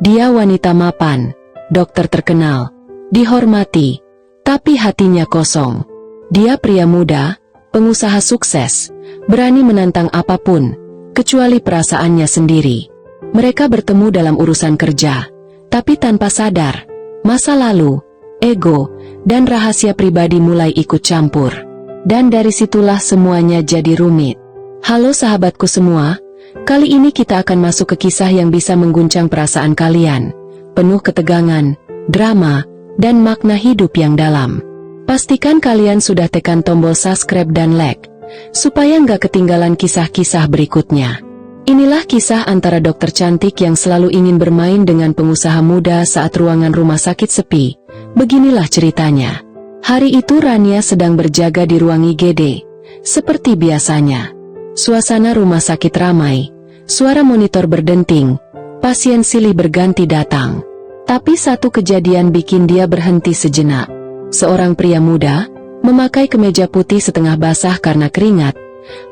Dia wanita mapan, dokter terkenal, dihormati, tapi hatinya kosong. Dia pria muda, pengusaha sukses, berani menantang apapun, kecuali perasaannya sendiri. Mereka bertemu dalam urusan kerja, tapi tanpa sadar, masa lalu, ego, dan rahasia pribadi mulai ikut campur. Dan dari situlah semuanya jadi rumit. Halo sahabatku semua, kali ini kita akan masuk ke kisah yang bisa mengguncang perasaan kalian, penuh ketegangan, drama, dan makna hidup yang dalam. Pastikan kalian sudah tekan tombol subscribe dan like, supaya nggak ketinggalan kisah-kisah berikutnya. Inilah kisah antara dokter cantik yang selalu ingin bermain dengan pengusaha muda saat ruangan rumah sakit sepi. Beginilah ceritanya. Hari itu Rania sedang berjaga di ruang IGD. Seperti biasanya, suasana rumah sakit ramai, suara monitor berdenting, pasien silih berganti datang. Tapi satu kejadian bikin dia berhenti sejenak. Seorang pria muda, memakai kemeja putih setengah basah karena keringat,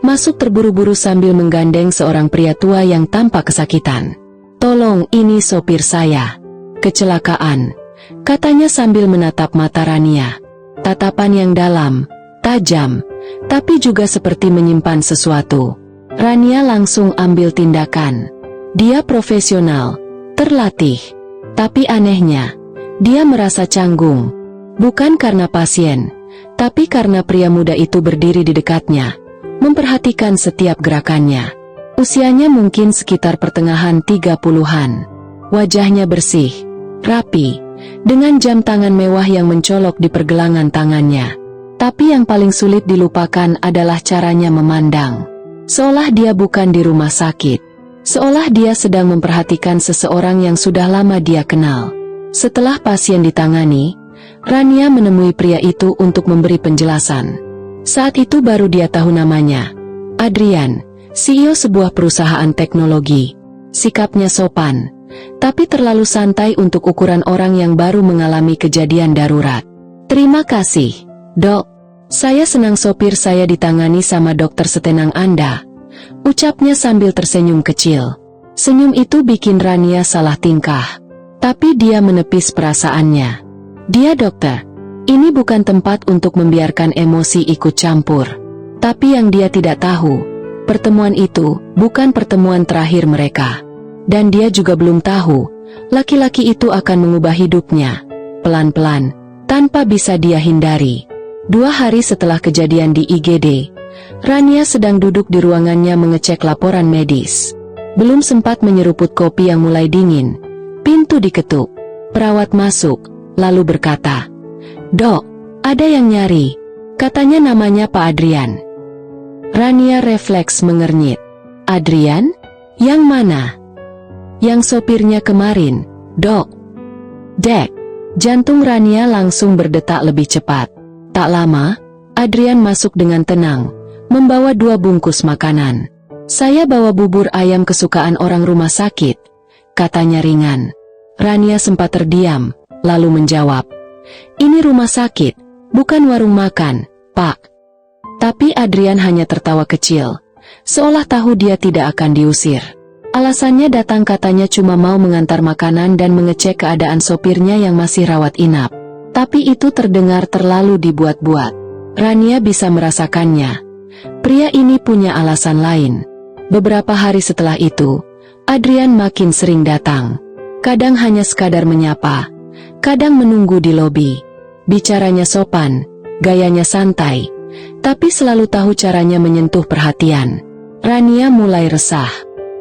masuk terburu-buru sambil menggandeng seorang pria tua yang tampak kesakitan. "Tolong, ini sopir saya. Kecelakaan," katanya sambil menatap mata Rania. Tatapan yang dalam, tajam, tapi juga seperti menyimpan sesuatu. Rania langsung ambil tindakan. Dia profesional, terlatih. Tapi anehnya, dia merasa canggung. Bukan karena pasien, tapi karena pria muda itu berdiri di dekatnya, memperhatikan setiap gerakannya. Usianya mungkin sekitar pertengahan 30-an. Wajahnya bersih, rapi, dengan jam tangan mewah yang mencolok di pergelangan tangannya. Tapi yang paling sulit dilupakan adalah caranya memandang. Seolah dia bukan di rumah sakit. Seolah dia sedang memperhatikan seseorang yang sudah lama dia kenal. Setelah pasien ditangani, Rania menemui pria itu untuk memberi penjelasan. Saat itu baru dia tahu namanya. Adrian, CEO sebuah perusahaan teknologi. Sikapnya sopan, tapi terlalu santai untuk ukuran orang yang baru mengalami kejadian darurat. "Terima kasih, Dok. Saya senang sopir saya ditangani sama dokter setenang Anda," ucapnya sambil tersenyum kecil. Senyum itu bikin Rania salah tingkah, tapi dia menepis perasaannya. Dia dokter. Ini bukan tempat untuk membiarkan emosi ikut campur. Tapi yang dia tidak tahu, pertemuan itu bukan pertemuan terakhir mereka. Dan dia juga belum tahu, laki-laki itu akan mengubah hidupnya, pelan-pelan, tanpa bisa dia hindari. 2 hari setelah kejadian di IGD, Rania sedang duduk di ruangannya mengecek laporan medis. Belum sempat menyeruput kopi yang mulai dingin, pintu diketuk. Perawat masuk, lalu berkata, "Dok, ada yang nyari." Katanya namanya Pak Adrian. Rania refleks mengernyit. "Adrian? Yang mana?" "Yang sopirnya kemarin, Dok." "Dek." Jantung Rania langsung berdetak lebih cepat. Tak lama, Adrian masuk dengan tenang, membawa 2 bungkus makanan. "Saya bawa bubur ayam kesukaan orang rumah sakit," katanya ringan. Rania sempat terdiam, lalu menjawab, "Ini rumah sakit, bukan warung makan, Pak." Tapi Adrian hanya tertawa kecil, seolah tahu dia tidak akan diusir. Alasannya datang katanya cuma mau mengantar makanan dan mengecek keadaan sopirnya yang masih rawat inap. Tapi itu terdengar terlalu dibuat-buat. Rania bisa merasakannya. Pria ini punya alasan lain. Beberapa hari setelah itu, Adrian makin sering datang. Kadang hanya sekadar menyapa, kadang menunggu di lobi. Bicaranya sopan, gayanya santai, tapi selalu tahu caranya menyentuh perhatian. Rania mulai resah.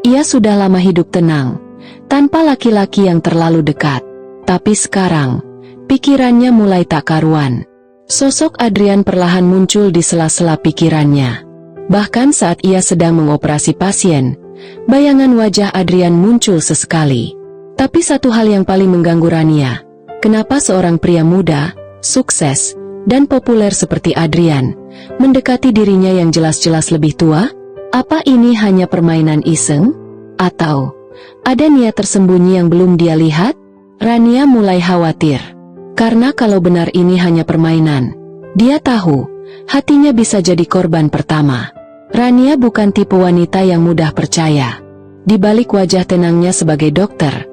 Ia sudah lama hidup tenang, tanpa laki-laki yang terlalu dekat. Tapi sekarang, pikirannya mulai tak karuan. Sosok Adrian perlahan muncul di sela-sela pikirannya. Bahkan saat ia sedang mengoperasi pasien, bayangan wajah Adrian muncul sesekali. Tapi satu hal yang paling mengganggu Rania, kenapa seorang pria muda, sukses, dan populer seperti Adrian, mendekati dirinya yang jelas-jelas lebih tua? Apa ini hanya permainan iseng? Atau ada niat tersembunyi yang belum dia lihat? Rania mulai khawatir. Karena kalau benar ini hanya permainan, dia tahu, hatinya bisa jadi korban pertama. Rania bukan tipe wanita yang mudah percaya. Di balik wajah tenangnya sebagai dokter,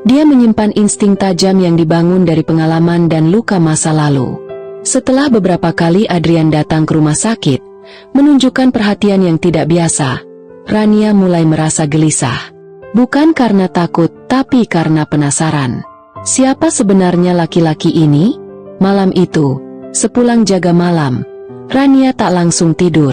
Dia menyimpan insting tajam yang dibangun dari pengalaman dan luka masa lalu. Setelah beberapa kali Adrian datang ke rumah sakit, menunjukkan perhatian yang tidak biasa, Rania mulai merasa gelisah. Bukan karena takut, tapi karena penasaran. Siapa sebenarnya laki-laki ini? Malam itu, sepulang jaga malam, Rania tak langsung tidur.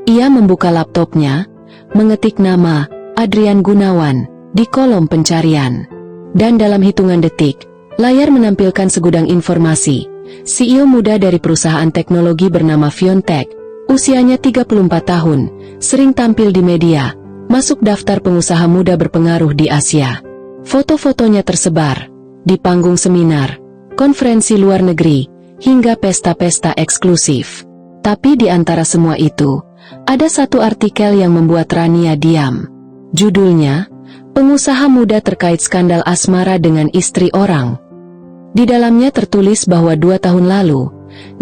Ia membuka laptopnya, mengetik nama Adrian Gunawan di kolom pencarian. Dan dalam hitungan detik, layar menampilkan segudang informasi. CEO muda dari perusahaan teknologi bernama Fiontech, usianya 34 tahun, sering tampil di media, masuk daftar pengusaha muda berpengaruh di Asia. Foto-fotonya tersebar di panggung seminar, konferensi luar negeri, hingga pesta-pesta eksklusif. Tapi di antara semua itu, ada satu artikel yang membuat Rania diam. Judulnya, Pengusaha Muda Terkait Skandal Asmara dengan Istri Orang. Di dalamnya tertulis bahwa 2 tahun lalu,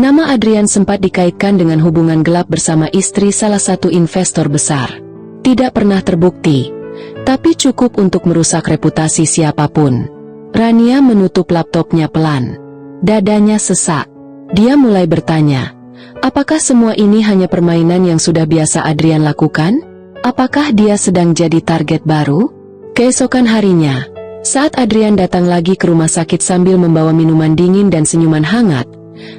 nama Adrian sempat dikaitkan dengan hubungan gelap bersama istri salah satu investor besar. Tidak pernah terbukti, tapi cukup untuk merusak reputasi siapapun. Rania menutup laptopnya pelan. Dadanya sesak. Dia mulai bertanya, apakah semua ini hanya permainan yang sudah biasa Adrian lakukan? Apakah dia sedang jadi target baru? Keesokan harinya, saat Adrian datang lagi ke rumah sakit sambil membawa minuman dingin dan senyuman hangat,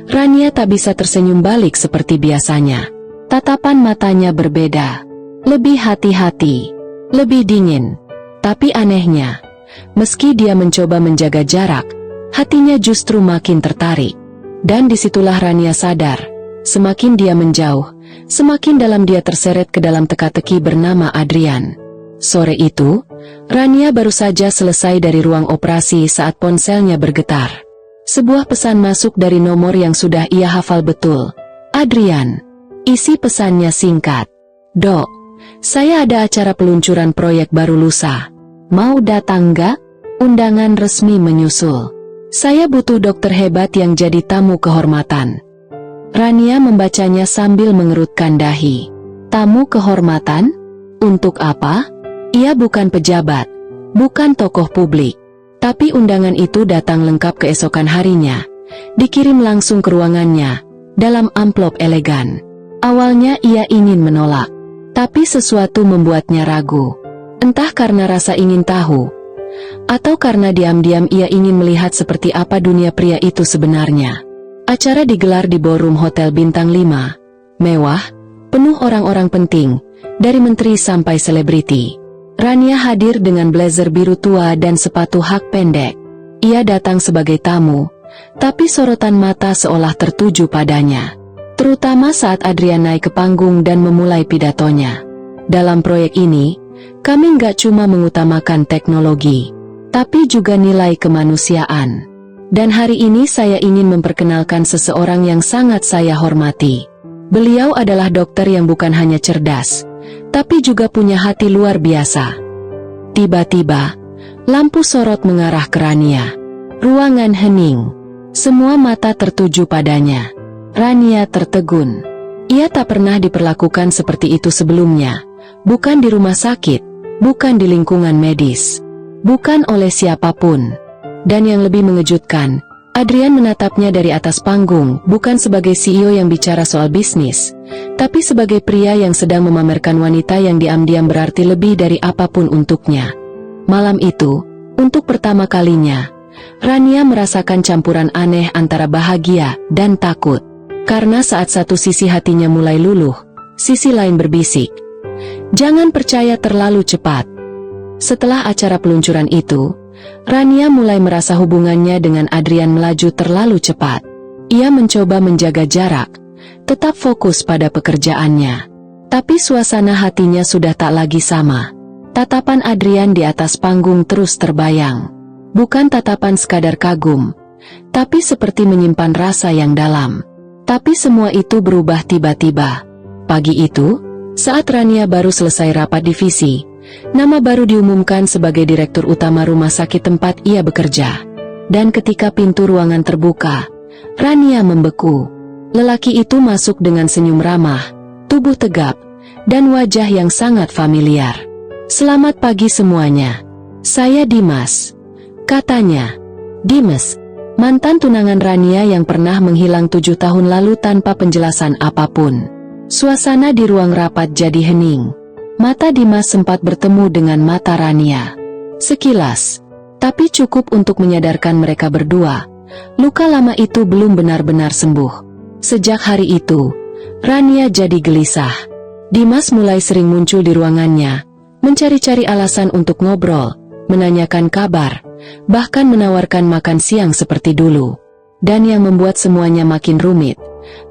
Rania tak bisa tersenyum balik seperti biasanya. Tatapan matanya berbeda, lebih hati-hati, lebih dingin. Tapi anehnya, meski dia mencoba menjaga jarak, hatinya justru makin tertarik. Dan disitulah Rania sadar, semakin dia menjauh, semakin dalam dia terseret ke dalam teka-teki bernama Adrian. Sore itu, Rania baru saja selesai dari ruang operasi saat ponselnya bergetar. Sebuah pesan masuk dari nomor yang sudah ia hafal betul. Adrian. Isi pesannya singkat. Dok, saya ada acara peluncuran proyek baru lusa. Mau datang nggak? Undangan resmi menyusul. Saya butuh dokter hebat yang jadi tamu kehormatan. Rania membacanya sambil mengerutkan dahi. Tamu kehormatan? Untuk apa? Ia bukan pejabat, bukan tokoh publik. Tapi undangan itu datang lengkap keesokan harinya. Dikirim langsung ke ruangannya, dalam amplop elegan. Awalnya ia ingin menolak, tapi sesuatu membuatnya ragu. Entah karena rasa ingin tahu, atau karena diam-diam ia ingin melihat seperti apa dunia pria itu sebenarnya. Acara digelar di ballroom hotel bintang 5, mewah, penuh orang-orang penting, dari menteri sampai selebriti. Rania hadir dengan blazer biru tua dan sepatu hak pendek. Ia datang sebagai tamu, tapi sorotan mata seolah tertuju padanya. Terutama saat Adrian naik ke panggung dan memulai pidatonya. Dalam proyek ini, kami nggak cuma mengutamakan teknologi, tapi juga nilai kemanusiaan. Dan hari ini saya ingin memperkenalkan seseorang yang sangat saya hormati. Beliau adalah dokter yang bukan hanya cerdas, tapi juga punya hati luar biasa. Tiba-tiba, lampu sorot mengarah ke Rania. Ruangan hening. Semua mata tertuju padanya. Rania tertegun. Ia tak pernah diperlakukan seperti itu sebelumnya. Bukan di rumah sakit, bukan di lingkungan medis, bukan oleh siapapun. Dan yang lebih mengejutkan, Adrian menatapnya dari atas panggung, bukan sebagai CEO yang bicara soal bisnis, tapi sebagai pria yang sedang memamerkan wanita yang diam-diam berarti lebih dari apapun untuknya. Malam itu, untuk pertama kalinya, Rania merasakan campuran aneh antara bahagia dan takut. Karena saat satu sisi hatinya mulai luluh, sisi lain berbisik, jangan percaya terlalu cepat. Setelah acara peluncuran itu, Rania mulai merasa hubungannya dengan Adrian melaju terlalu cepat. Ia mencoba menjaga jarak, tetap fokus pada pekerjaannya. Tapi suasana hatinya sudah tak lagi sama. Tatapan Adrian di atas panggung terus terbayang. Bukan tatapan sekadar kagum, tapi seperti menyimpan rasa yang dalam. Tapi semua itu berubah tiba-tiba. Pagi itu, saat Rania baru selesai rapat divisi, nama baru diumumkan sebagai direktur utama rumah sakit tempat ia bekerja. Dan ketika pintu ruangan terbuka, Rania membeku. Lelaki itu masuk dengan senyum ramah, tubuh tegap, dan wajah yang sangat familiar. Selamat pagi semuanya. Saya Dimas, katanya. Dimas, mantan tunangan Rania yang pernah menghilang 7 tahun lalu tanpa penjelasan apapun. Suasana di ruang rapat jadi hening. Mata Dimas sempat bertemu dengan mata Rania. Sekilas, tapi cukup untuk menyadarkan mereka berdua. Luka lama itu belum benar-benar sembuh. Sejak hari itu, Rania jadi gelisah. Dimas mulai sering muncul di ruangannya, mencari-cari alasan untuk ngobrol, menanyakan kabar, bahkan menawarkan makan siang seperti dulu. Dan yang membuat semuanya makin rumit,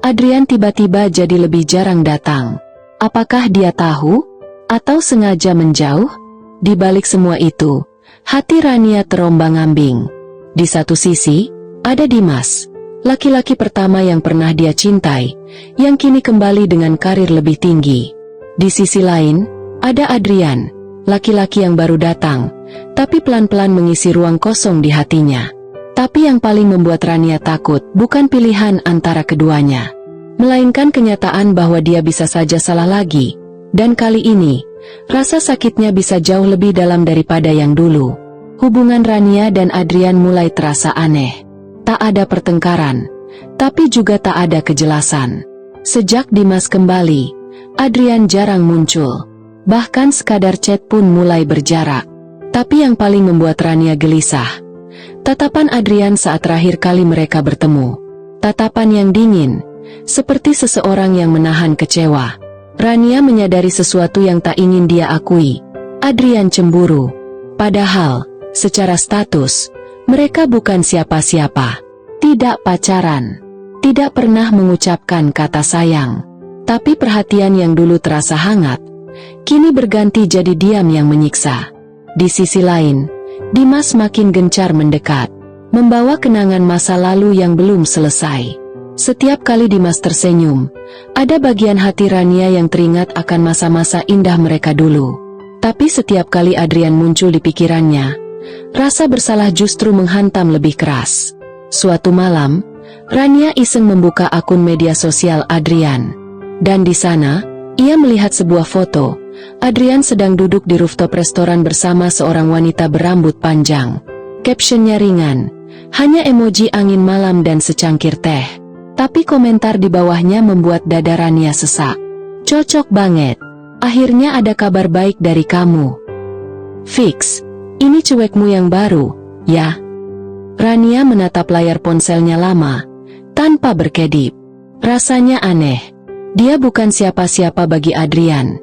Adrian tiba-tiba jadi lebih jarang datang. Apakah dia tahu? Atau sengaja menjauh? Di balik semua itu, hati Rania terombang-ambing. Di satu sisi, ada Dimas, laki-laki pertama yang pernah dia cintai, yang kini kembali dengan karir lebih tinggi. Di sisi lain, ada Adrian, laki-laki yang baru datang, tapi pelan-pelan mengisi ruang kosong di hatinya. Tapi yang paling membuat Rania takut bukan pilihan antara keduanya, melainkan kenyataan bahwa dia bisa saja salah lagi. Dan kali ini, rasa sakitnya bisa jauh lebih dalam daripada yang dulu. Hubungan Rania dan Adrian mulai terasa aneh. Tak ada pertengkaran, tapi juga tak ada kejelasan. Sejak Dimas kembali, Adrian jarang muncul. Bahkan sekadar chat pun mulai berjarak. Tapi yang paling membuat Rania gelisah, tatapan Adrian saat terakhir kali mereka bertemu. Tatapan yang dingin, seperti seseorang yang menahan kecewa. Rania menyadari sesuatu yang tak ingin dia akui. Adrian cemburu. Padahal, secara status, mereka bukan siapa-siapa. Tidak pacaran. Tidak pernah mengucapkan kata sayang. Tapi perhatian yang dulu terasa hangat, kini berganti jadi diam yang menyiksa. Di sisi lain, Dimas makin gencar mendekat, membawa kenangan masa lalu yang belum selesai. Setiap kali Dimas tersenyum, ada bagian hati Rania yang teringat akan masa-masa indah mereka dulu. Tapi setiap kali Adrian muncul di pikirannya, rasa bersalah justru menghantam lebih keras. Suatu malam, Rania iseng membuka akun media sosial Adrian. Dan di sana, ia melihat sebuah foto. Adrian sedang duduk di rooftop restoran bersama seorang wanita berambut panjang. Captionnya ringan, hanya emoji angin malam dan secangkir teh. Tapi komentar di bawahnya membuat dada Rania sesak. Cocok banget. Akhirnya ada kabar baik dari kamu. Fix, ini cuekmu yang baru, ya? Rania menatap layar ponselnya lama, tanpa berkedip. Rasanya aneh. Dia bukan siapa-siapa bagi Adrian.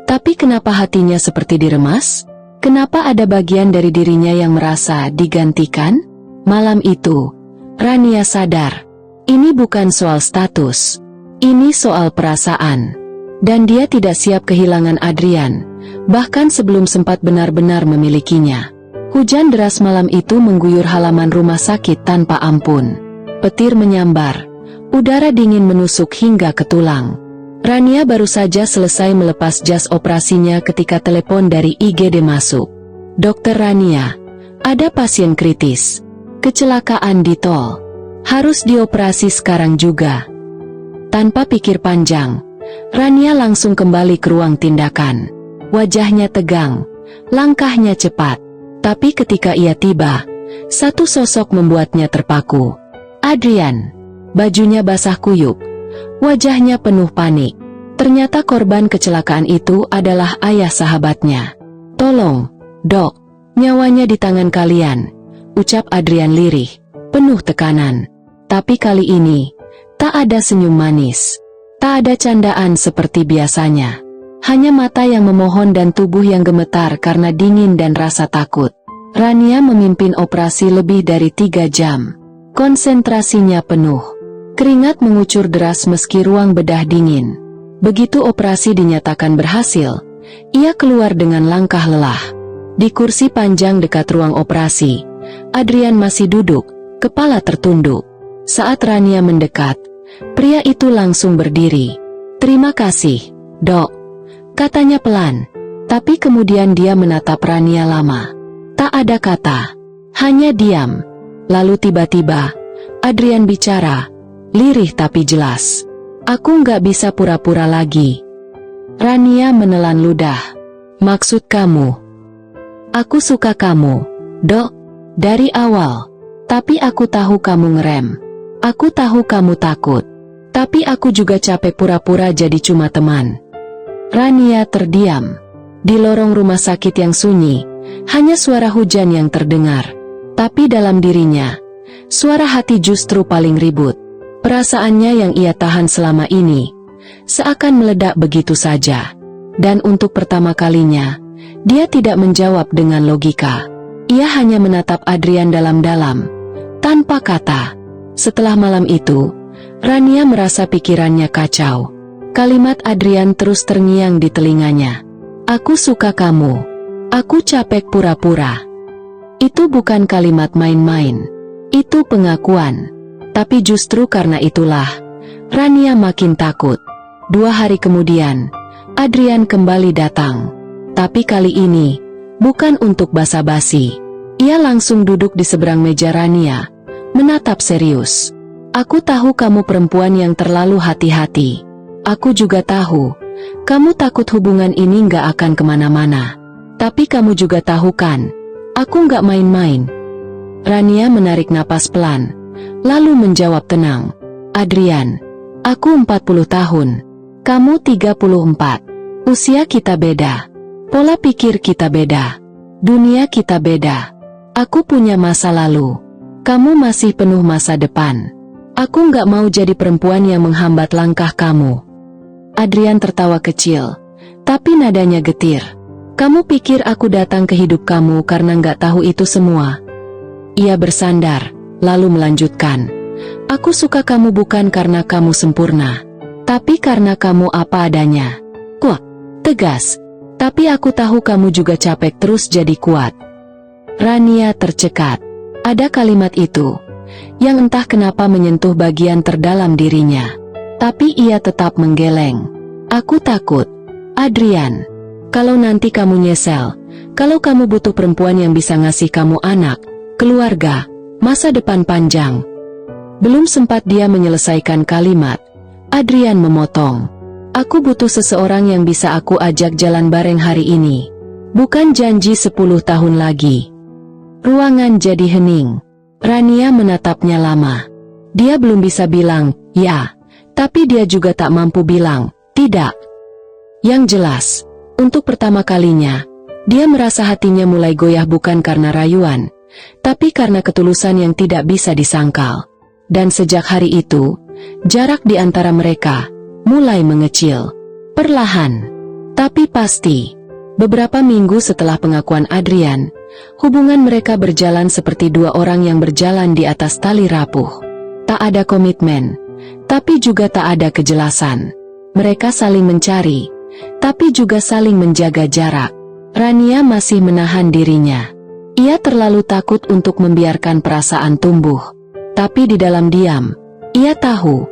Tapi kenapa hatinya seperti diremas? Kenapa ada bagian dari dirinya yang merasa digantikan? Malam itu, Rania sadar. Ini bukan soal status, ini soal perasaan. Dan dia tidak siap kehilangan Adrian, bahkan sebelum sempat benar-benar memilikinya. Hujan deras malam itu mengguyur halaman rumah sakit tanpa ampun. Petir menyambar, udara dingin menusuk hingga ke tulang. Rania baru saja selesai melepas jas operasinya ketika telepon dari IGD masuk. Dokter Rania, ada pasien kritis. Kecelakaan di tol. Harus dioperasi sekarang juga. Tanpa pikir panjang, Rania langsung kembali ke ruang tindakan. Wajahnya tegang, langkahnya cepat. Tapi ketika ia tiba, satu sosok membuatnya terpaku. Adrian. Bajunya basah kuyup. Wajahnya penuh panik. Ternyata korban kecelakaan itu adalah ayah sahabatnya. Tolong, dok, nyawanya di tangan kalian, ucap Adrian lirih, penuh tekanan. Tapi kali ini, tak ada senyum manis. Tak ada candaan seperti biasanya. Hanya mata yang memohon dan tubuh yang gemetar karena dingin dan rasa takut. Rania memimpin operasi lebih dari 3 jam. Konsentrasinya penuh. Keringat mengucur deras meski ruang bedah dingin. Begitu operasi dinyatakan berhasil, ia keluar dengan langkah lelah. Di kursi panjang dekat ruang operasi, Adrian masih duduk, kepala tertunduk. Saat Rania mendekat, pria itu langsung berdiri. Terima kasih, dok, katanya pelan. Tapi kemudian dia menatap Rania lama. Tak ada kata, hanya diam. Lalu tiba-tiba, Adrian bicara, lirih tapi jelas. Aku nggak bisa pura-pura lagi. Rania menelan ludah. Maksud kamu? Aku suka kamu, dok. Dari awal. Tapi aku tahu kamu ngerem. Aku tahu kamu takut. Tapi aku juga capek pura-pura jadi cuma teman. Rania terdiam. Di lorong rumah sakit yang sunyi, hanya suara hujan yang terdengar. Tapi dalam dirinya, suara hati justru paling ribut. Perasaannya yang ia tahan selama ini, seakan meledak begitu saja. Dan untuk pertama kalinya, dia tidak menjawab dengan logika. Ia hanya menatap Adrian dalam-dalam, tanpa kata. Setelah malam itu, Rania merasa pikirannya kacau. Kalimat Adrian terus terngiang di telinganya. Aku suka kamu. Aku capek pura-pura. Itu bukan kalimat main-main. Itu pengakuan. Tapi justru karena itulah, Rania makin takut. 2 hari kemudian, Adrian kembali datang. Tapi kali ini, bukan untuk basa-basi. Ia langsung duduk di seberang meja Rania, menatap serius. Aku tahu kamu perempuan yang terlalu hati-hati. Aku juga tahu, kamu takut hubungan ini nggak akan kemana-mana. Tapi kamu juga tahu kan, aku nggak main-main. Rania menarik napas pelan, lalu menjawab tenang. Adrian, aku 40 tahun, kamu 34. Usia kita beda, pola pikir kita beda, dunia kita beda. Aku punya masa lalu, kamu masih penuh masa depan. Aku nggak mau jadi perempuan yang menghambat langkah kamu. Adrian tertawa kecil, tapi nadanya getir. Kamu pikir aku datang ke hidup kamu karena nggak tahu itu semua? Ia bersandar, lalu melanjutkan. Aku suka kamu bukan karena kamu sempurna, tapi karena kamu apa adanya. Kuat, tegas, tapi aku tahu kamu juga capek terus jadi kuat. Rania tercekat. Ada kalimat itu, yang entah kenapa menyentuh bagian terdalam dirinya. Tapi ia tetap menggeleng. Aku takut, Adrian. Kalau nanti kamu nyesel, kalau kamu butuh perempuan yang bisa ngasih kamu anak, keluarga, masa depan panjang. Belum sempat dia menyelesaikan kalimat, Adrian memotong. Aku butuh seseorang yang bisa aku ajak jalan bareng hari ini. Bukan janji 10 tahun lagi. Ruangan jadi hening. Rania menatapnya lama. Dia belum bisa bilang, ya, tapi dia juga tak mampu bilang, tidak. Yang jelas, untuk pertama kalinya, dia merasa hatinya mulai goyah bukan karena rayuan, tapi karena ketulusan yang tidak bisa disangkal. Dan sejak hari itu, jarak di antara mereka mulai mengecil. Perlahan, tapi pasti. Beberapa minggu setelah pengakuan Adrian, hubungan mereka berjalan seperti 2 orang yang berjalan di atas tali rapuh. Tak ada komitmen, tapi juga tak ada kejelasan. Mereka saling mencari, tapi juga saling menjaga jarak. Rania masih menahan dirinya. Ia terlalu takut untuk membiarkan perasaan tumbuh. Tapi di dalam diam, ia tahu,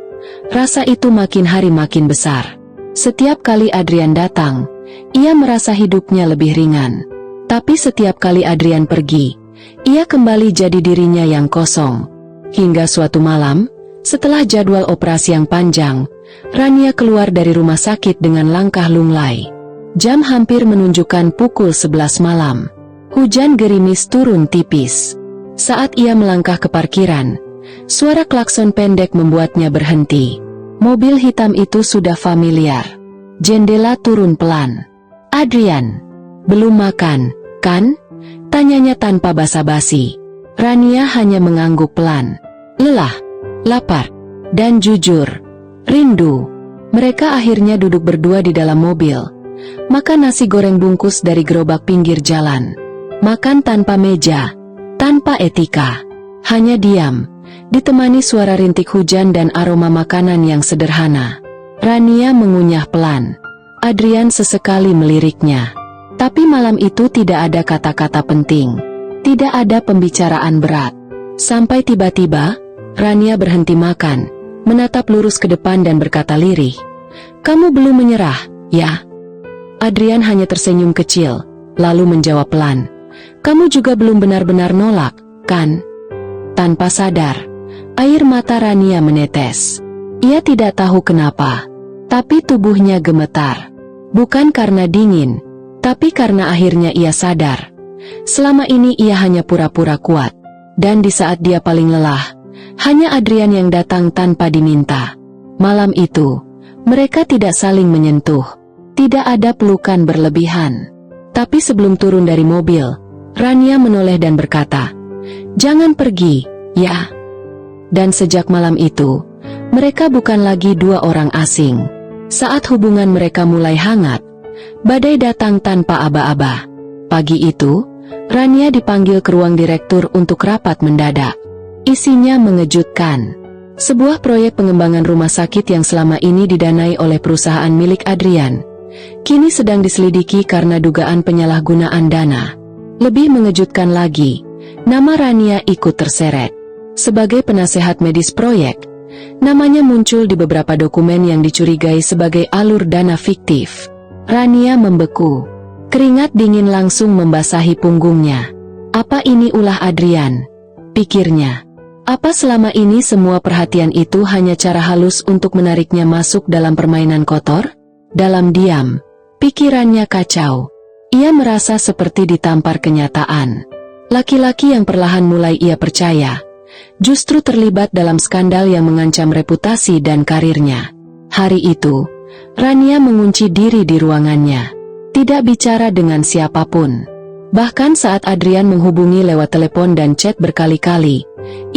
rasa itu makin hari makin besar. Setiap kali Adrian datang, ia merasa hidupnya lebih ringan. Tapi setiap kali Adrian pergi, ia kembali jadi dirinya yang kosong. Hingga suatu malam, setelah jadwal operasi yang panjang, Rania keluar dari rumah sakit dengan langkah lunglai. Jam hampir menunjukkan pukul 11 malam. Hujan gerimis turun tipis. Saat ia melangkah ke parkiran, suara klakson pendek membuatnya berhenti. Mobil hitam itu sudah familiar. Jendela turun pelan. Adrian, belum makan, kan? Tanyanya tanpa basa-basi. Rania hanya mengangguk pelan. Lelah, lapar, dan jujur, rindu. Mereka akhirnya duduk berdua di dalam mobil. Makan nasi goreng bungkus dari gerobak pinggir jalan. Makan tanpa meja, tanpa etika. Hanya diam, ditemani suara rintik hujan dan aroma makanan yang sederhana. Rania mengunyah pelan. Adrian sesekali meliriknya. Tapi malam itu tidak ada kata-kata penting. Tidak ada pembicaraan berat. Sampai tiba-tiba, Rania berhenti makan, menatap lurus ke depan dan berkata lirih. Kamu belum menyerah, ya? Adrian hanya tersenyum kecil, lalu menjawab pelan. Kamu juga belum benar-benar nolak, kan? Tanpa sadar, air mata Rania menetes. Ia tidak tahu kenapa, tapi tubuhnya gemetar. Bukan karena dingin, tapi karena akhirnya ia sadar. Selama ini ia hanya pura-pura kuat. Dan di saat dia paling lelah, hanya Adrian yang datang tanpa diminta. Malam itu, mereka tidak saling menyentuh. Tidak ada pelukan berlebihan. Tapi sebelum turun dari mobil, Rania menoleh dan berkata, "Jangan pergi, ya." Dan sejak malam itu, mereka bukan lagi dua orang asing. Saat hubungan mereka mulai hangat, badai datang tanpa aba-aba. Pagi itu, Rania dipanggil ke ruang direktur untuk rapat mendadak. Isinya mengejutkan. Sebuah proyek pengembangan rumah sakit yang selama ini didanai oleh perusahaan milik Adrian, kini sedang diselidiki karena dugaan penyalahgunaan dana. Lebih mengejutkan lagi, nama Rania ikut terseret. Sebagai penasehat medis proyek, namanya muncul di beberapa dokumen yang dicurigai sebagai alur dana fiktif. Rania membeku. Keringat dingin langsung membasahi punggungnya. Apa ini ulah Adrian? Pikirnya. Apa selama ini semua perhatian itu hanya cara halus untuk menariknya masuk dalam permainan kotor? Dalam diam, pikirannya kacau. Ia merasa seperti ditampar kenyataan. Laki-laki yang perlahan mulai ia percaya, justru terlibat dalam skandal yang mengancam reputasi dan karirnya. Hari itu, Rania mengunci diri di ruangannya. Tidak bicara dengan siapapun. Bahkan saat Adrian menghubungi lewat telepon dan chat berkali-kali,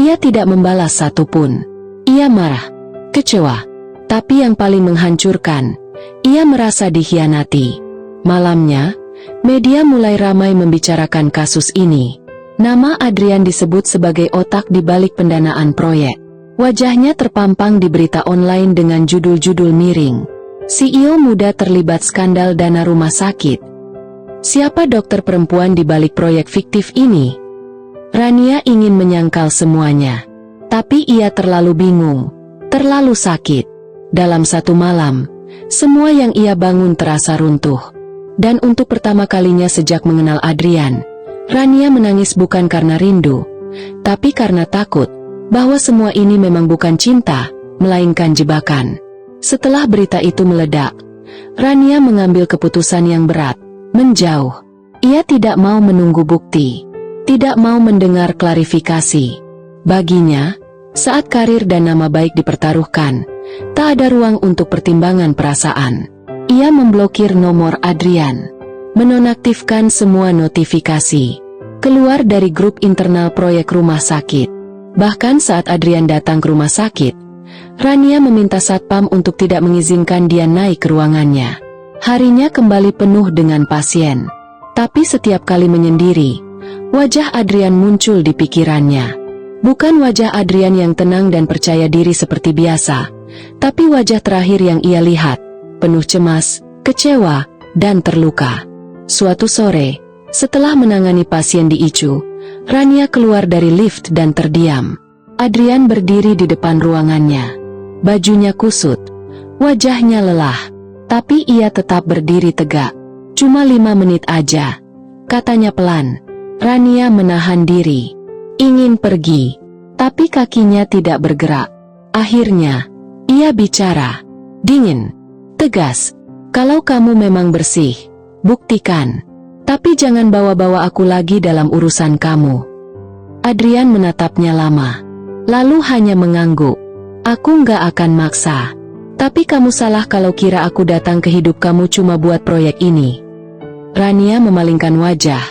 ia tidak membalas satupun. Ia marah, kecewa, tapi yang paling menghancurkan, ia merasa dikhianati. Malamnya, media mulai ramai membicarakan kasus ini. Nama Adrian disebut sebagai otak di balik pendanaan proyek. Wajahnya terpampang di berita online dengan judul-judul miring. CEO muda terlibat skandal dana rumah sakit. Siapa dokter perempuan di balik proyek fiktif ini? Rania ingin menyangkal semuanya. Tapi ia terlalu bingung, terlalu sakit. Dalam satu malam, semua yang ia bangun terasa runtuh. Dan untuk pertama kalinya sejak mengenal Adrian, Rania menangis bukan karena rindu, tapi karena takut bahwa semua ini memang bukan cinta, melainkan jebakan. Setelah berita itu meledak, Rania mengambil keputusan yang berat, menjauh. Ia tidak mau menunggu bukti, tidak mau mendengar klarifikasi. Baginya, saat karir dan nama baik dipertaruhkan, tak ada ruang untuk pertimbangan perasaan. Ia memblokir nomor Adrian, menonaktifkan semua notifikasi, keluar dari grup internal proyek rumah sakit. Bahkan saat Adrian datang ke rumah sakit, Rania meminta satpam untuk tidak mengizinkan dia naik ke ruangannya. Harinya kembali penuh dengan pasien. Tapi setiap kali menyendiri, wajah Adrian muncul di pikirannya. Bukan wajah Adrian yang tenang dan percaya diri seperti biasa, tapi wajah terakhir yang ia lihat, penuh cemas, kecewa, dan terluka. Suatu sore, setelah menangani pasien di ICU, Rania keluar dari lift dan terdiam. Adrian berdiri di depan ruangannya. Bajunya kusut, wajahnya lelah, tapi ia tetap berdiri tegak. "Cuma 5 menit aja," katanya pelan. Rania menahan diri, ingin pergi, tapi kakinya tidak bergerak. Akhirnya, ia bicara, dingin, tegas, "Kalau kamu memang bersih, buktikan. Tapi jangan bawa-bawa aku lagi dalam urusan kamu." Adrian menatapnya lama, lalu hanya mengangguk. "Aku nggak akan maksa. Tapi kamu salah kalau kira aku datang ke hidup kamu cuma buat proyek ini." Rania memalingkan wajah,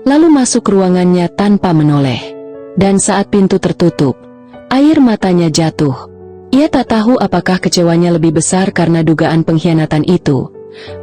lalu masuk ruangannya tanpa menoleh. Dan saat pintu tertutup, air matanya jatuh. Ia tak tahu apakah kecewanya lebih besar karena dugaan pengkhianatan itu,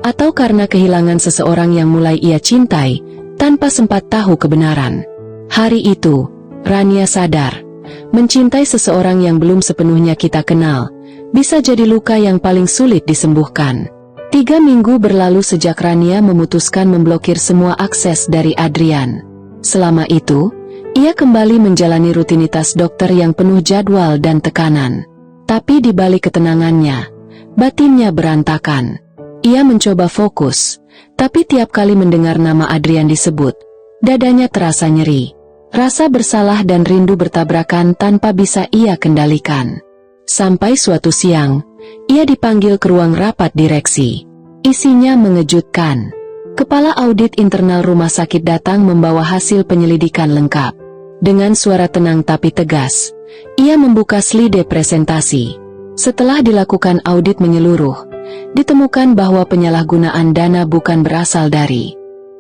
atau karena kehilangan seseorang yang mulai ia cintai, tanpa sempat tahu kebenaran. Hari itu, Rania sadar, mencintai seseorang yang belum sepenuhnya kita kenal, bisa jadi luka yang paling sulit disembuhkan. 3 minggu berlalu sejak Rania memutuskan memblokir semua akses dari Adrian. Selama itu, ia kembali menjalani rutinitas dokter yang penuh jadwal dan tekanan. Tapi di balik ketenangannya, batinnya berantakan. Ia mencoba fokus, tapi tiap kali mendengar nama Adrian disebut, dadanya terasa nyeri. Rasa bersalah dan rindu bertabrakan tanpa bisa ia kendalikan. Sampai suatu siang, ia dipanggil ke ruang rapat direksi. Isinya mengejutkan. Kepala audit internal rumah sakit datang membawa hasil penyelidikan lengkap. Dengan suara tenang tapi tegas, ia membuka slide presentasi. Setelah dilakukan audit menyeluruh, ditemukan bahwa penyalahgunaan dana bukan berasal dari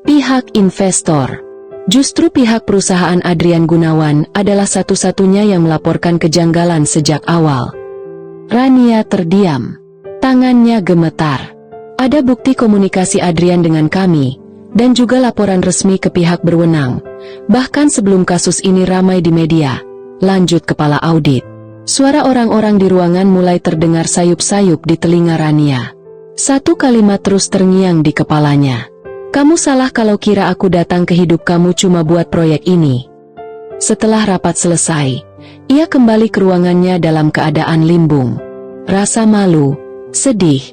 pihak investor. Justru pihak perusahaan Adrian Gunawan adalah satu-satunya yang melaporkan kejanggalan sejak awal. Rania terdiam. Tangannya gemetar. Ada bukti komunikasi Adrian dengan kami, dan juga laporan resmi ke pihak berwenang. Bahkan sebelum kasus ini ramai di media, lanjut kepala audit. Suara orang-orang di ruangan mulai terdengar sayup-sayup di telinga Rania. Satu kalimat terus terngiang di kepalanya. Kamu salah kalau kira aku datang ke hidup kamu cuma buat proyek ini. Setelah rapat selesai, ia kembali ke ruangannya dalam keadaan limbung. Rasa malu, sedih,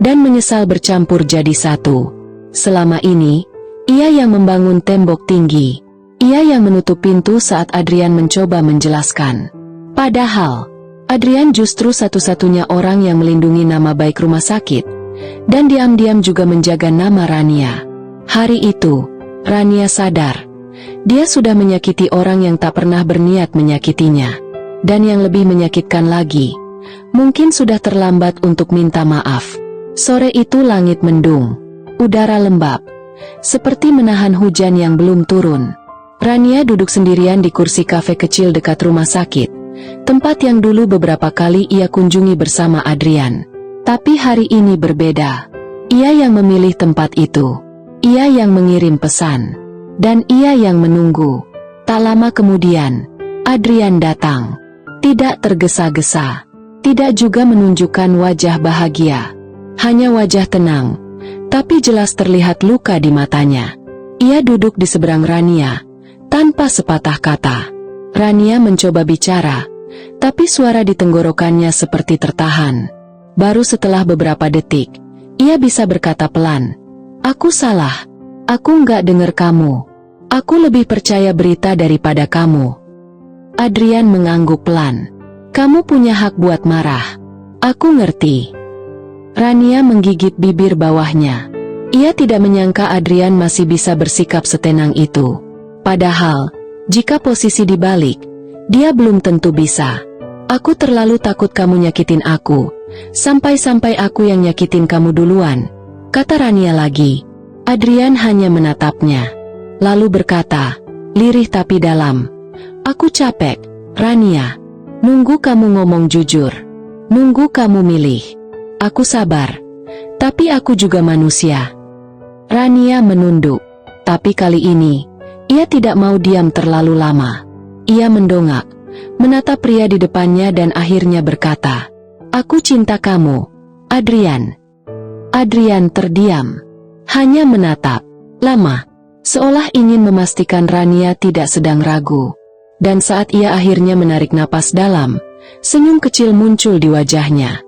dan menyesal bercampur jadi satu. Selama ini, ia yang membangun tembok tinggi. Ia yang menutup pintu saat Adrian mencoba menjelaskan. Padahal, Adrian justru satu-satunya orang yang melindungi nama baik rumah sakit, dan diam-diam juga menjaga nama Rania. Hari itu, Rania sadar, dia sudah menyakiti orang yang tak pernah berniat menyakitinya. Dan yang lebih menyakitkan lagi, mungkin sudah terlambat untuk minta maaf. Sore itu langit mendung, udara lembab, seperti menahan hujan yang belum turun. Rania duduk sendirian di kursi kafe kecil dekat rumah sakit, tempat yang dulu beberapa kali ia kunjungi bersama Adrian. Tapi hari ini berbeda. Ia yang memilih tempat itu. Ia yang mengirim pesan, dan ia yang menunggu. Tak lama kemudian, Adrian datang. Tidak tergesa-gesa, tidak juga menunjukkan wajah bahagia. Hanya wajah tenang, tapi jelas terlihat luka di matanya. Ia duduk di seberang Rania, tanpa sepatah kata. Rania mencoba bicara, tapi suara di tenggorokannya seperti tertahan. Baru setelah beberapa detik, ia bisa berkata pelan, "Aku salah. Aku nggak dengar kamu. Aku lebih percaya berita daripada kamu." Adrian mengangguk pelan. "Kamu punya hak buat marah. Aku ngerti." Rania menggigit bibir bawahnya. Ia tidak menyangka Adrian masih bisa bersikap setenang itu. Padahal, jika posisi dibalik, dia belum tentu bisa. "Aku terlalu takut kamu nyakitin aku. Sampai-sampai aku yang nyakitin kamu duluan," kata Rania lagi. Adrian hanya menatapnya, lalu berkata, lirih tapi dalam, "Aku capek, Rania. Nunggu kamu ngomong jujur. Nunggu kamu milih. Aku sabar. Tapi aku juga manusia." Rania menunduk, tapi kali ini, ia tidak mau diam terlalu lama. Ia mendongak, menatap pria di depannya dan akhirnya berkata, "Aku cinta kamu, Adrian." Adrian terdiam, hanya menatap, lama, seolah ingin memastikan Rania tidak sedang ragu. Dan saat ia akhirnya menarik napas dalam, senyum kecil muncul di wajahnya.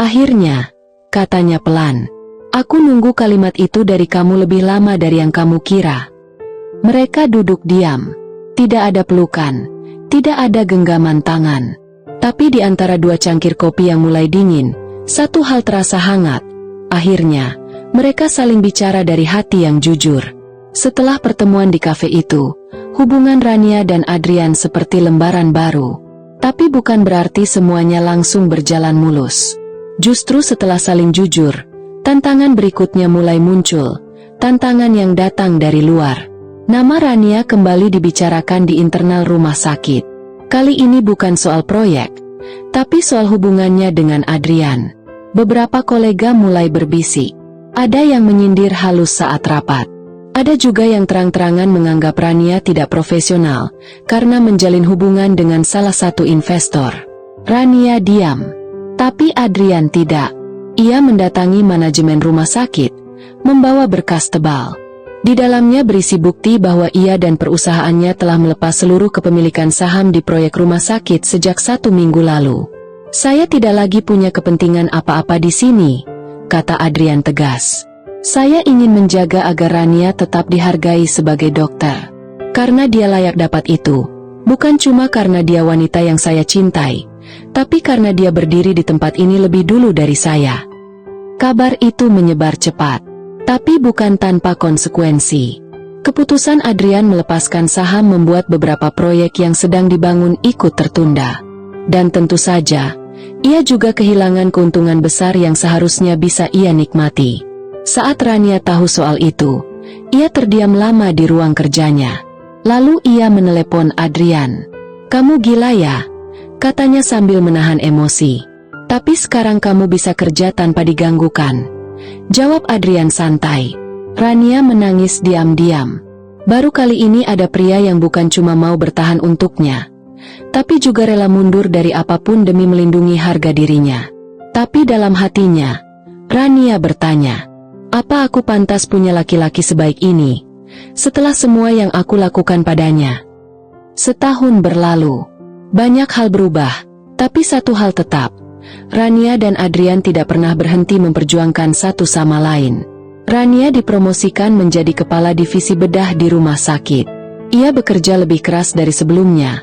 "Akhirnya," katanya pelan, "aku nunggu kalimat itu dari kamu lebih lama dari yang kamu kira." Mereka duduk diam, tidak ada pelukan, tidak ada genggaman tangan. Tapi di antara dua cangkir kopi yang mulai dingin, satu hal terasa hangat. Akhirnya, mereka saling bicara dari hati yang jujur. Setelah pertemuan di kafe itu, hubungan Rania dan Adrian seperti lembaran baru. Tapi bukan berarti semuanya langsung berjalan mulus. Justru setelah saling jujur, tantangan berikutnya mulai muncul. Tantangan yang datang dari luar. Nama Rania kembali dibicarakan di internal rumah sakit. Kali ini bukan soal proyek, tapi soal hubungannya dengan Adrian. Beberapa kolega mulai berbisik. Ada yang menyindir halus saat rapat. Ada juga yang terang-terangan menganggap Rania tidak profesional karena menjalin hubungan dengan salah satu investor. Rania diam, tapi Adrian tidak. Ia mendatangi manajemen rumah sakit, membawa berkas tebal. Di dalamnya berisi bukti bahwa ia dan perusahaannya telah melepas seluruh kepemilikan saham di proyek rumah sakit sejak 1 minggu lalu. "Saya tidak lagi punya kepentingan apa-apa di sini," kata Adrian tegas. "Saya ingin menjaga agar Rania tetap dihargai sebagai dokter. Karena dia layak dapat itu. Bukan cuma karena dia wanita yang saya cintai, tapi karena dia berdiri di tempat ini lebih dulu dari saya." Kabar itu menyebar cepat. Tapi bukan tanpa konsekuensi. Keputusan Adrian melepaskan saham membuat beberapa proyek yang sedang dibangun ikut tertunda. Dan tentu saja, ia juga kehilangan keuntungan besar yang seharusnya bisa ia nikmati. Saat Rania tahu soal itu, ia terdiam lama di ruang kerjanya. Lalu ia menelepon Adrian. "Kamu gila ya?" katanya sambil menahan emosi. "Tapi sekarang kamu bisa kerja tanpa diganggu kan?" jawab Adrian santai. Rania menangis diam-diam. Baru kali ini ada pria yang bukan cuma mau bertahan untuknya, tapi juga rela mundur dari apapun demi melindungi harga dirinya. Tapi dalam hatinya, Rania bertanya, apa aku pantas punya laki-laki sebaik ini, setelah semua yang aku lakukan padanya? Setahun berlalu, banyak hal berubah, tapi satu hal tetap. Rania dan Adrian tidak pernah berhenti memperjuangkan satu sama lain. Rania dipromosikan menjadi kepala divisi bedah di rumah sakit. Ia bekerja lebih keras dari sebelumnya,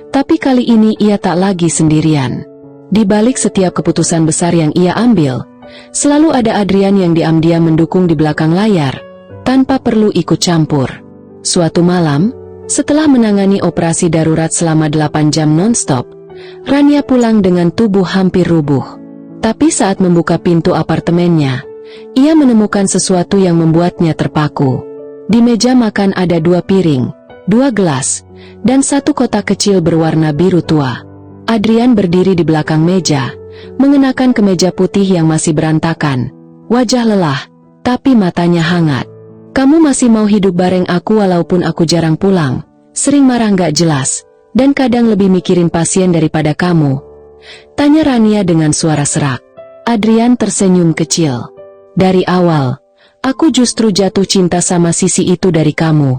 tapi kali ini ia tak lagi sendirian. Di balik setiap keputusan besar yang ia ambil, selalu ada Adrian yang diam-diam mendukung di belakang layar, tanpa perlu ikut campur. Suatu malam, setelah menangani operasi darurat selama 8 jam non-stop, Rania pulang dengan tubuh hampir rubuh. Tapi saat membuka pintu apartemennya, ia menemukan sesuatu yang membuatnya terpaku. Di meja makan ada 2 piring, 2 gelas, dan 1 kotak kecil berwarna biru tua. Adrian berdiri di belakang meja, mengenakan kemeja putih yang masih berantakan, wajah lelah, tapi matanya hangat. "Kamu masih mau hidup bareng aku walaupun aku jarang pulang, sering marah gak jelas, dan kadang lebih mikirin pasien daripada kamu?" tanya Rania dengan suara serak. Adrian tersenyum kecil. "Dari awal, aku justru jatuh cinta sama sisi itu dari kamu."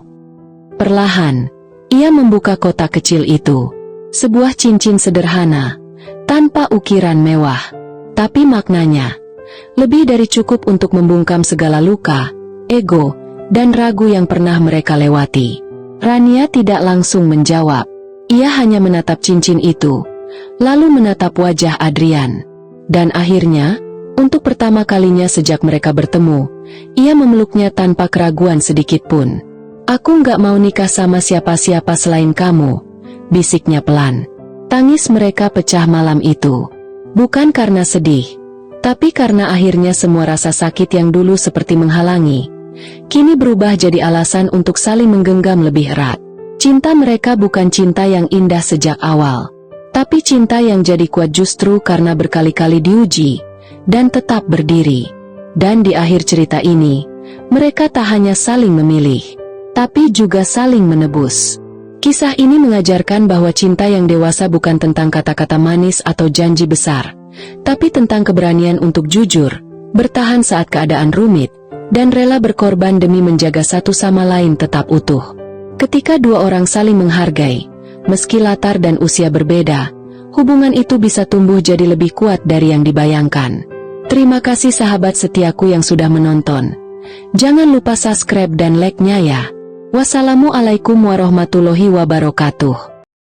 Perlahan, ia membuka kotak kecil itu. Sebuah cincin sederhana, tanpa ukiran mewah. Tapi maknanya, lebih dari cukup untuk membungkam segala luka, ego, dan ragu yang pernah mereka lewati. Rania tidak langsung menjawab. Ia hanya menatap cincin itu, lalu menatap wajah Adrian. Dan akhirnya, untuk pertama kalinya sejak mereka bertemu, ia memeluknya tanpa keraguan sedikit pun. "Aku nggak mau nikah sama siapa-siapa selain kamu," bisiknya pelan. Tangis mereka pecah malam itu. Bukan karena sedih, tapi karena akhirnya semua rasa sakit yang dulu seperti menghalangi, kini berubah jadi alasan untuk saling menggenggam lebih erat. Cinta mereka bukan cinta yang indah sejak awal, tapi cinta yang jadi kuat justru karena berkali-kali diuji, dan tetap berdiri. Dan di akhir cerita ini, mereka tak hanya saling memilih, tapi juga saling menebus. Kisah ini mengajarkan bahwa cinta yang dewasa bukan tentang kata-kata manis atau janji besar, tapi tentang keberanian untuk jujur, bertahan saat keadaan rumit, dan rela berkorban demi menjaga satu sama lain tetap utuh. Ketika 2 orang saling menghargai, meski latar dan usia berbeda, hubungan itu bisa tumbuh jadi lebih kuat dari yang dibayangkan. Terima kasih sahabat setiaku yang sudah menonton. Jangan lupa subscribe dan like-nya ya. Wassalamualaikum warahmatullahi wabarakatuh.